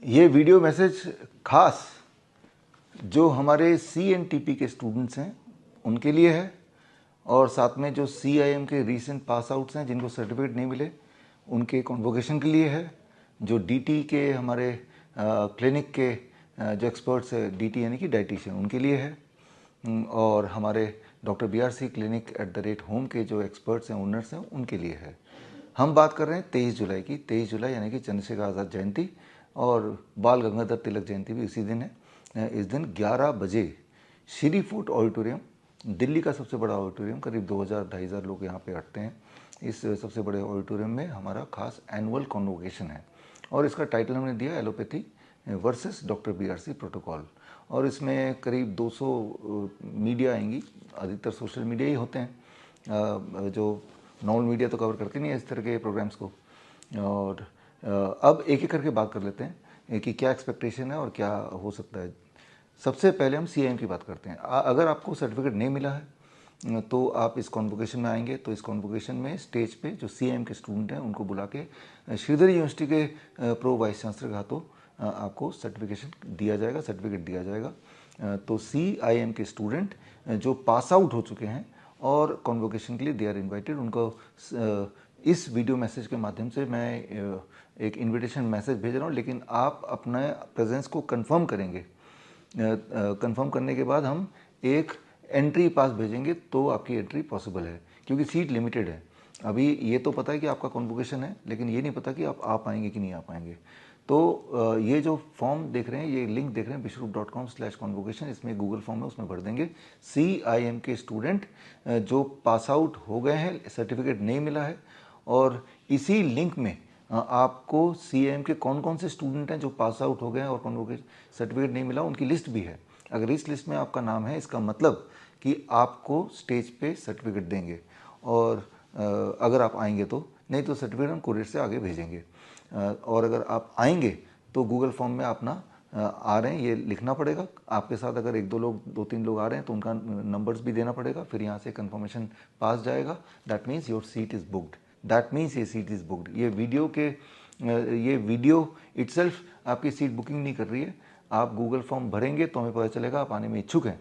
ये video message खास जो हमारे CNTP के स्टूडेंट्स हैं उनके लिए है, और साथ में जो CIM के रीसेंट पास आउट्स हैं जिनको सर्टिफिकेट नहीं मिले उनके कॉन्वोकेशन के लिए है। जो DT के हमारे क्लिनिक के जो एक्सपर्ट्स है, DT यानी कि डाइटिशियन, उनके लिए है। और हमारे डॉक्टर BRC क्लिनिक @home के जो एक्सपर्ट्स हैं, ओनर्स हैं, उनके लिए है। हम बात कर रहे हैं 23 जुलाई की। 23 जुलाई यानी कि चंद्रशेखर आज़ाद जयंती, और बाल गंगाधर तिलक जयंती भी इसी दिन है। इस दिन 11 बजे श्री फूट ऑडिटोरियम, दिल्ली का सबसे बड़ा ऑडिटोरियम, करीब 2000-2500 लोग यहाँ पे आते हैं। इस सबसे बड़े ऑडिटोरियम में हमारा खास एनुअल कॉन्वोकेशन है, और इसका टाइटल हमने दिया allopathy versus doctor BRC protocol. और इसमें करीब 200 मीडिया आएंगी, अधिकतर सोशल मीडिया ही होते हैं, जो नॉर्मल मीडिया तो कवर करती नहीं है इस तरह के प्रोग्राम्स को। और अब एक एक करके बात कर लेते हैं कि क्या एक्सपेक्टेशन है और क्या हो सकता है। सबसे पहले हम CIM की बात करते हैं। अगर आपको सर्टिफिकेट नहीं मिला है तो आप इस कॉन्वोकेशन में आएंगे, तो इस कॉन्वोकेशन में स्टेज पे जो CIM के स्टूडेंट हैं उनको बुला के श्रीधर यूनिवर्सिटी के प्रो वाइस चांसलर के हाथों आपको सर्टिफिकेट दिया जाएगा। तो CIM के स्टूडेंट जो पास आउट हो चुके हैं और कॉन्वोकेशन के लिए दे आर इन्वाइटेड, उनको इस वीडियो मैसेज के माध्यम से मैं एक इनविटेशन मैसेज भेज रहा हूँ, लेकिन आप अपना प्रेजेंस को कंफर्म करेंगे। कंफर्म करने के बाद हम एक एंट्री पास भेजेंगे तो आपकी एंट्री पॉसिबल है, क्योंकि सीट लिमिटेड है। अभी ये तो पता है कि आपका कॉन्वोकेशन है, लेकिन ये नहीं पता कि आप आ पाएंगे कि नहीं आ पाएंगे। तो ये जो फॉर्म देख रहे हैं, ये लिंक देख रहे हैं bishrup.com/convocation, इसमें गूगल फॉर्म है, उसमें भर देंगे। CIM के स्टूडेंट जो पास आउट हो गए हैं, सर्टिफिकेट नहीं मिला है, और इसी लिंक में आपको CIM के कौन कौन से स्टूडेंट हैं जो पास आउट हो गए हैं और कॉन्वोकेशन सर्टिफिकेट नहीं मिला, उनकी लिस्ट भी है। अगर इस लिस्ट में आपका नाम है, इसका मतलब कि आपको स्टेज पे सर्टिफिकेट देंगे, और अगर आप आएंगे तो, नहीं तो सर्टिफिकेट हम कुरियर से आगे भेजेंगे। और अगर आप आएंगे तो गूगल फॉर्म में अपना आ रहे हैं ये लिखना पड़ेगा। आपके साथ अगर 2-3 लोग आ रहे हैं तो उनका नंबर्स भी देना पड़ेगा। फिर यहाँ से कंफर्मेशन पास जाएगा, that means your seat is booked, that means ये सीट इज़ बुक्ड। ये वीडियो इटसेल्फ आपकी सीट बुकिंग नहीं कर रही है। आप गूगल फॉर्म भरेंगे तो हमें पता चलेगा आप आने में इच्छुक हैं,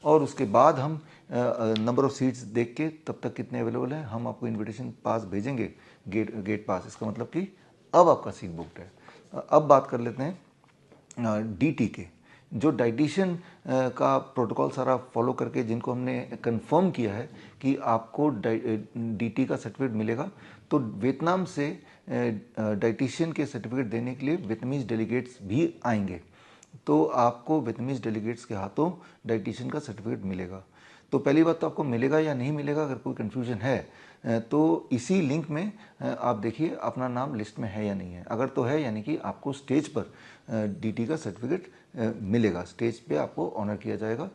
और उसके बाद हम नंबर ऑफ सीट्स देख के तब तक कितने अवेलेबल हैं हम आपको इनविटेशन पास भेजेंगे, गेट पास। इसका मतलब कि अब आपका सीट बुक्ड है। अब बात कर लेते हैं DT के, जो डाइटिशियन का प्रोटोकॉल सारा फॉलो करके जिनको हमने कंफर्म किया है कि आपको DT का सर्टिफिकेट मिलेगा, तो वियतनाम से डाइटिशियन के सर्टिफिकेट देने के लिए वियतनामीज डेलीगेट्स भी आएंगे। तो आपको वियतनामीज डेलीगेट्स के हाथों डाइटिशियन का सर्टिफिकेट मिलेगा। तो पहली बात तो आपको मिलेगा या नहीं मिलेगा, अगर कोई कन्फ्यूजन है तो इसी लिंक में आप देखिए अपना नाम लिस्ट में है या नहीं है। अगर तो है, यानी कि आपको स्टेज पर DT का सर्टिफिकेट मिलेगा, स्टेज पे आपको ऑनर किया जाएगा,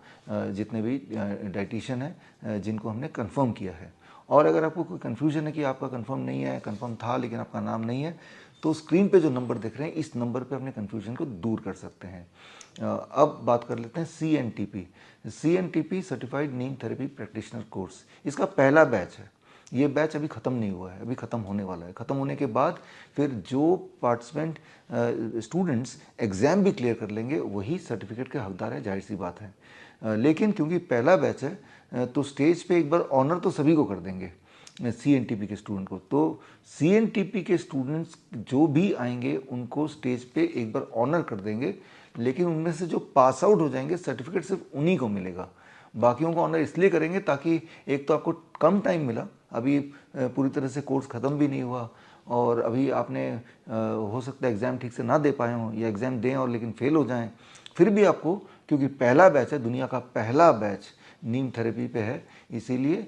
जितने भी डाइटिशियन हैं जिनको हमने कंफर्म किया है। और अगर आपको कोई कन्फ्यूजन है कि आपका कंफर्म नहीं है, कंफर्म था लेकिन आपका नाम नहीं है, तो स्क्रीन पे जो नंबर दिख रहे हैं, इस नंबर पे अपने कन्फ्यूजन को दूर कर सकते हैं। अब बात कर लेते हैं CNTP सर्टिफाइड नीम थेरेपी प्रैक्टिशनर कोर्स। इसका पहला बैच है। ये बैच अभी ख़त्म नहीं हुआ है, अभी ख़त्म होने वाला है। ख़त्म होने के बाद फिर जो पार्टिसिपेंट स्टूडेंट्स एग्ज़ाम भी क्लियर कर लेंगे वही सर्टिफिकेट के हकदार है, जाहिर सी बात है। लेकिन क्योंकि पहला बैच है तो स्टेज पे एक बार ऑनर तो सभी को कर देंगे, CNTP के स्टूडेंट को। तो CNTP के स्टूडेंट्स जो भी आएंगे उनको स्टेज पे एक बार ऑनर कर देंगे, लेकिन उनमें से जो पास आउट हो जाएंगे सर्टिफिकेट सिर्फ उन्हीं को मिलेगा। बाकियों को ऑनर इसलिए करेंगे ताकि एक तो आपको कम टाइम मिला, अभी पूरी तरह से कोर्स ख़त्म भी नहीं हुआ, और अभी आपने हो सकता है एग्ज़ाम ठीक से ना दे पाए हों, या एग्ज़ाम दें और लेकिन फेल हो जाएं, फिर भी आपको, क्योंकि पहला बैच है, दुनिया का पहला बैच नीम थेरेपी पे है, इसीलिए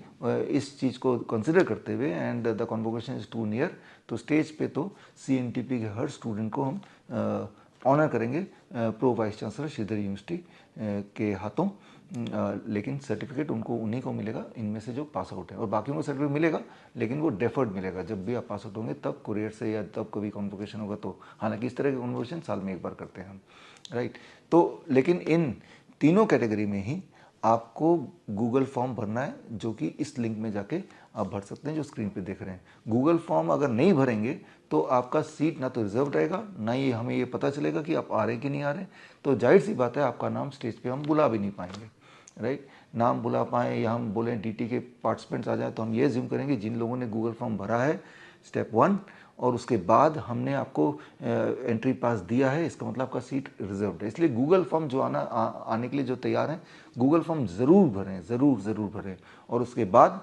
इस चीज़ को कंसिडर करते हुए and the convocation is too near, तो स्टेज पे तो CNTP के हर स्टूडेंट को हम ऑनर करेंगे pro vice chancellor Sridhar university के हाथों। लेकिन सर्टिफिकेट उनको उन्हीं को मिलेगा इनमें से जो पास आउट है, और बाकियों को सर्टिफिकेट मिलेगा लेकिन वो डेफर्ड मिलेगा। जब भी आप पास आउट होंगे तब कुरियर से, या तब कभी कॉन्वोकेशन होगा तो। हालांकि इस तरह के कॉन्वोकेशन साल में एक बार करते हैं हम, राइट। तो लेकिन इन तीनों कैटेगरी में ही आपको गूगल फॉर्म भरना है, जो कि इस लिंक में जाके आप भर सकते हैं, जो स्क्रीन पे देख रहे हैं। गूगल फॉर्म अगर नहीं भरेंगे तो आपका सीट ना तो रिजर्व रहेगा, ना ही हमें ये पता चलेगा कि आप आ रहे हैं कि नहीं आ रहे। तो जाहिर सी बात है आपका नाम स्टेज पे हम बुला भी नहीं पाएंगे, राइट। नाम बुला पाएँ या हम बोलें डीटी के पार्टिसिपेंट्स आ जाए, तो हम ये ज्यूम करेंगे जिन लोगों ने गूगल फॉर्म भरा है स्टेप 1 और उसके बाद हमने आपको एंट्री पास दिया है, इसका मतलब आपका सीट रिजर्व्ड है। इसलिए गूगल फॉर्म जो आने के लिए जो तैयार हैं, गूगल फॉर्म ज़रूर भरें, ज़रूर भरें। और उसके बाद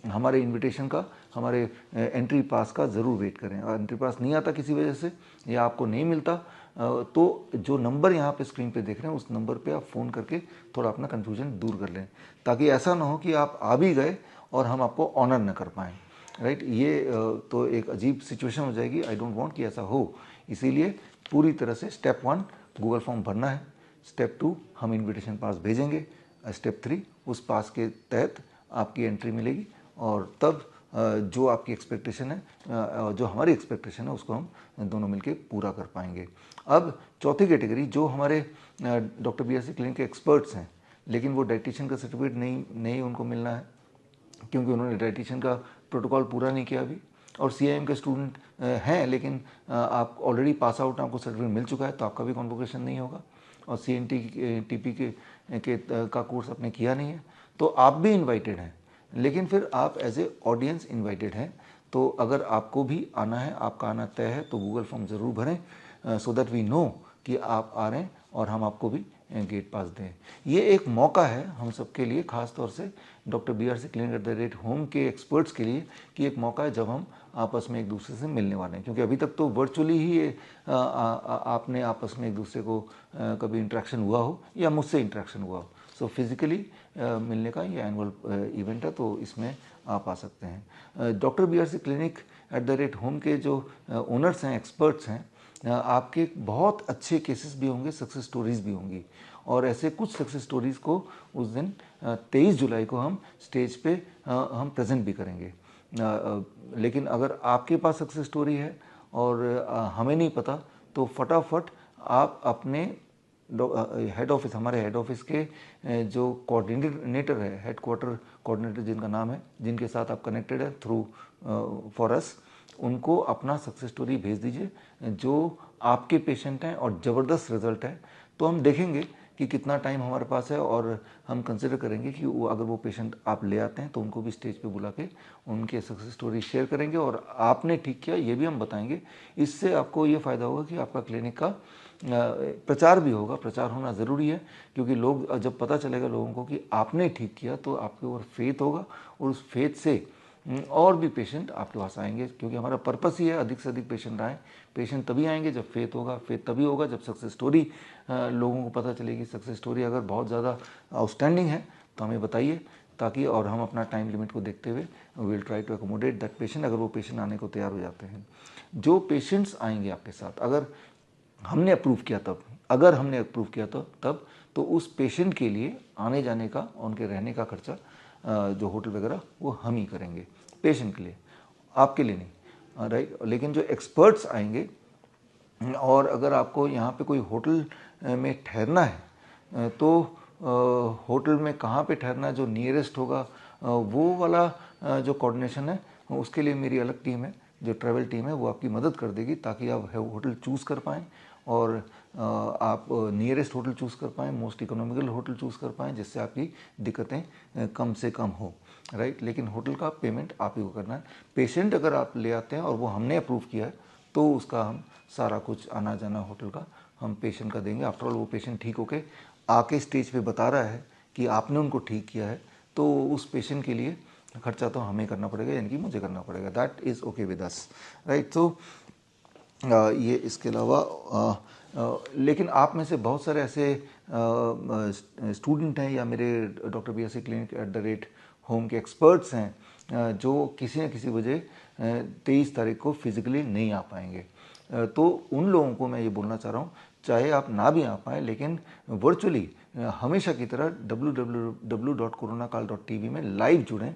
हमारे इनविटेशन का, हमारे एंट्री पास का ज़रूर वेट करें। और एंट्री पास नहीं आता किसी वजह से या आपको नहीं मिलता, तो जो नंबर यहाँ पे स्क्रीन पे देख रहे हैं उस नंबर पे आप फ़ोन करके थोड़ा अपना कन्फ्यूजन दूर कर लें, ताकि ऐसा ना हो कि आप आ भी गए और हम आपको ऑनर न कर पाएँ, राइट। ये तो एक अजीब सिचुएशन हो जाएगी, आई डोंट वांट कि ऐसा हो। इसीलिए पूरी तरह से स्टेप 1 गूगल फॉर्म भरना है, स्टेप 2 हम इनविटेशन पास भेजेंगे, स्टेप 3 उस पास के तहत आपकी एंट्री मिलेगी और तब जो आपकी एक्सपेक्टेशन है, जो हमारी एक्सपेक्टेशन है, उसको हम दोनों मिलके पूरा कर पाएंगे। अब चौथी कैटेगरी जो हमारे डॉक्टर BRC क्लिनिक के एक्सपर्ट्स हैं, लेकिन वो डाइटिशियन का सर्टिफिकेट नहीं उनको मिलना है, क्योंकि उन्होंने डाइटिशियन का प्रोटोकॉल पूरा नहीं किया अभी। और CIM के स्टूडेंट हैं, लेकिन आप ऑलरेडी पास आउट, आपको सर्टिफिकेट मिल चुका है, तो आपका भी कॉन्वोकेशन नहीं होगा। और CNTP का कोर्स आपने किया नहीं है, तो आप भी इन्वाइटेड हैं, लेकिन फिर आप एज ए ऑडियंस इन्वाइटेड हैं। तो अगर आपको भी आना है, आपका आना तय है, तो गूगल फॉर्म ज़रूर भरें, सो दैट वी नो कि आप आ रहे हैं और हम आपको भी गेट पास दें। ये एक मौका है हम सबके लिए, ख़ास तौर से डॉक्टर BRC क्लिनिक @home के एक्सपर्ट्स के लिए, कि एक मौका है जब हम आपस में एक दूसरे से मिलने वाले हैं। क्योंकि अभी तक तो वर्चुअली ही आपने आपस में एक दूसरे को कभी इंटरेक्शन हुआ हो या मुझसे इंटरेक्शन हुआ हो। सो फिज़िकली मिलने का ये एनुअल इवेंट है, तो इसमें आप आ सकते हैं। डॉक्टर BRC क्लिनिक @home के जो ओनर्स हैं, एक्सपर्ट्स हैं, आपके बहुत अच्छे केसेस भी होंगे, सक्सेस स्टोरीज़ भी होंगी। और ऐसे कुछ सक्सेस स्टोरीज़ को उस दिन 23 जुलाई को हम स्टेज पे हम प्रेजेंट भी करेंगे। लेकिन अगर आपके पास सक्सेस स्टोरी है और हमें नहीं पता, तो फटाफट आप अपने हेड ऑफिस, हमारे हेड ऑफिस के जो कोऑर्डिनेटर है, हेड क्वार्टर कोऑर्डिनेटर जिनका नाम है, जिनके साथ आप कनेक्टेड है थ्रू फॉर अस, उनको अपना सक्सेस स्टोरी भेज दीजिए जो आपके पेशेंट हैं और ज़बरदस्त रिजल्ट है। तो हम देखेंगे कि कितना टाइम हमारे पास है और हम कंसिडर करेंगे कि अगर वो पेशेंट आप ले आते हैं तो उनको भी स्टेज पे बुला के उनके सक्सेस स्टोरी शेयर करेंगे और आपने ठीक किया ये भी हम बताएंगे। इससे आपको ये फ़ायदा होगा कि आपका क्लिनिक का प्रचार भी होगा। प्रचार होना ज़रूरी है, क्योंकि लोग, जब पता चलेगा लोगों को कि आपने ठीक किया, तो आपके ऊपर फेथ होगा और उस फेथ से और भी पेशेंट आपके पास आएंगे। क्योंकि हमारा पर्पस ही है अधिक से अधिक पेशेंट आएँ। पेशेंट तभी आएंगे जब फेथ होगा, फेथ तभी होगा जब सक्सेस स्टोरी लोगों को पता चलेगी। सक्सेस स्टोरी अगर बहुत ज़्यादा आउटस्टैंडिंग है तो हमें बताइए, ताकि और हम अपना टाइम लिमिट को देखते हुए will try to accommodate that patient, अगर वो पेशेंट आने को तैयार हो जाते हैं। जो पेशेंट्स आएंगे आपके साथ, अगर हमने अप्रूव किया तब, अगर हमने अप्रूव किया तब तो उस पेशेंट के लिए आने जाने का और उनके रहने का खर्चा, जो होटल वगैरह, वो हम ही करेंगे पेशेंट के लिए, आपके लिए नहीं, राइट। लेकिन जो एक्सपर्ट्स आएंगे, और अगर आपको यहाँ पे कोई होटल में ठहरना है, तो होटल में कहाँ पे ठहरना, जो नियरेस्ट होगा, वो वाला जो कोऑर्डिनेशन है, उसके लिए मेरी अलग टीम है, जो ट्रैवल टीम है, वो आपकी मदद कर देगी, ताकि आप होटल चूज़ कर पाएँ और आप नियरेस्ट होटल चूज़ कर पाएँ, मोस्ट इकोनॉमिकल होटल चूज़ कर पाएँ, जिससे आपकी दिक्कतें कम से कम हो, राइट। लेकिन होटल का पेमेंट आप ही को करना है। पेशेंट अगर आप ले आते हैं और वो हमने अप्रूव किया है, तो उसका हम सारा कुछ आना जाना होटल का हम पेशेंट का देंगे। आफ्टर ऑल वो पेशेंट ठीक होके आके स्टेज पे बता रहा है कि आपने उनको ठीक किया है, तो उस पेशेंट के लिए खर्चा तो हमें करना पड़ेगा, यानी कि मुझे करना पड़ेगा। That is okay with us, right. तो ये इसके अलावा लेकिन आप में से बहुत सारे ऐसे स्टूडेंट हैं या मेरे डॉक्टर BRC क्लिनिक @home के एक्सपर्ट्स हैं, जो किसी न किसी वजह 23 तारीख को फिज़िकली नहीं आ पाएंगे। तो उन लोगों को मैं ये बोलना चाह रहा हूँ, चाहे आप ना भी आ पाएँ, लेकिन वर्चुअली हमेशा की तरह www.coronakal.tv में लाइव जुड़ें,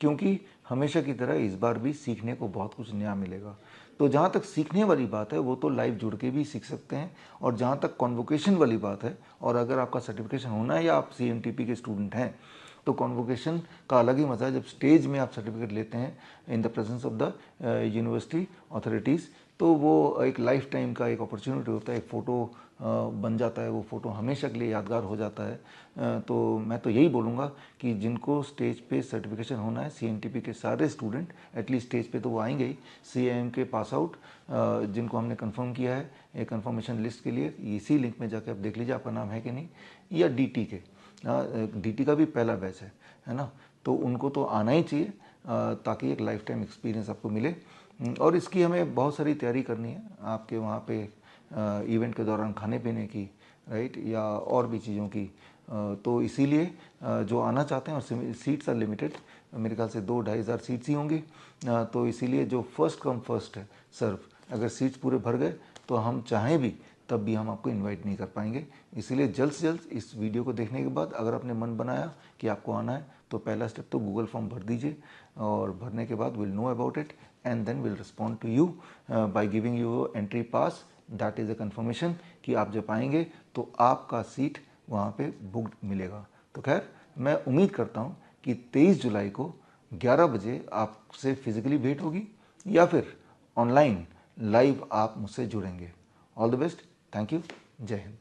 क्योंकि हमेशा की तरह इस बार भी सीखने को बहुत कुछ नया मिलेगा। तो जहाँ तक सीखने वाली बात है, वो तो लाइव जुड़ के भी सीख सकते हैं, और जहाँ तक कॉन्वोकेशन वाली बात है, और अगर आपका सर्टिफिकेशन होना है या आप CNTP के स्टूडेंट हैं, तो कॉन्वोकेशन का अलग ही मज़ा है जब स्टेज में आप सर्टिफिकेट लेते हैं in the presence of the university authorities, तो वो एक लाइफ टाइम का एक अपॉर्चुनिटी होता है, एक फ़ोटो बन जाता है, वो फ़ोटो हमेशा के लिए यादगार हो जाता है। तो मैं तो यही बोलूँगा कि जिनको स्टेज पे सर्टिफिकेशन होना है, CNTP के सारे स्टूडेंट एटलीस्ट स्टेज पे तो वो आएंगे ही, CIM के पास आउट जिनको हमने कंफर्म किया है एक कंफर्मेशन लिस्ट के लिए, इसी लिंक में जाके आप देख लीजिए आपका नाम है कि नहीं, या DT के, DT का भी पहला बैच है ना, तो उनको तो आना ही चाहिए ताकि एक लाइफ टाइम एक्सपीरियंस आपको मिले। और इसकी हमें बहुत सारी तैयारी करनी है आपके वहाँ पे इवेंट के दौरान खाने पीने की, राइट, या और भी चीज़ों की। तो इसीलिए जो आना चाहते हैं, और सीट्स आर लिमिटेड, मेरे ख्याल से 2-2.5 हज़ार सीट्स ही होंगी, तो इसीलिए जो फर्स्ट कम फर्स्ट है सर्व, अगर सीट्स पूरे भर गए तो हम चाहें भी तब भी हम आपको इनवाइट नहीं कर पाएंगे। इसीलिए जल्द से जल्द इस वीडियो को देखने के बाद अगर आपने मन बनाया कि आपको आना है तो पहला स्टेप तो गूगल फॉर्म भर दीजिए, और भरने के बाद will know about it and then will respond to you by giving you entry pass, that is a confirmation कि आप जब आएंगे तो आपका सीट वहाँ पे बुकड मिलेगा। तो खैर मैं उम्मीद करता हूँ कि 23 जुलाई को 11 बजे आपसे फिजिकली भेंट होगी या फिर ऑनलाइन लाइव आप मुझसे जुड़ेंगे। All the best, thank you, जय हिंद।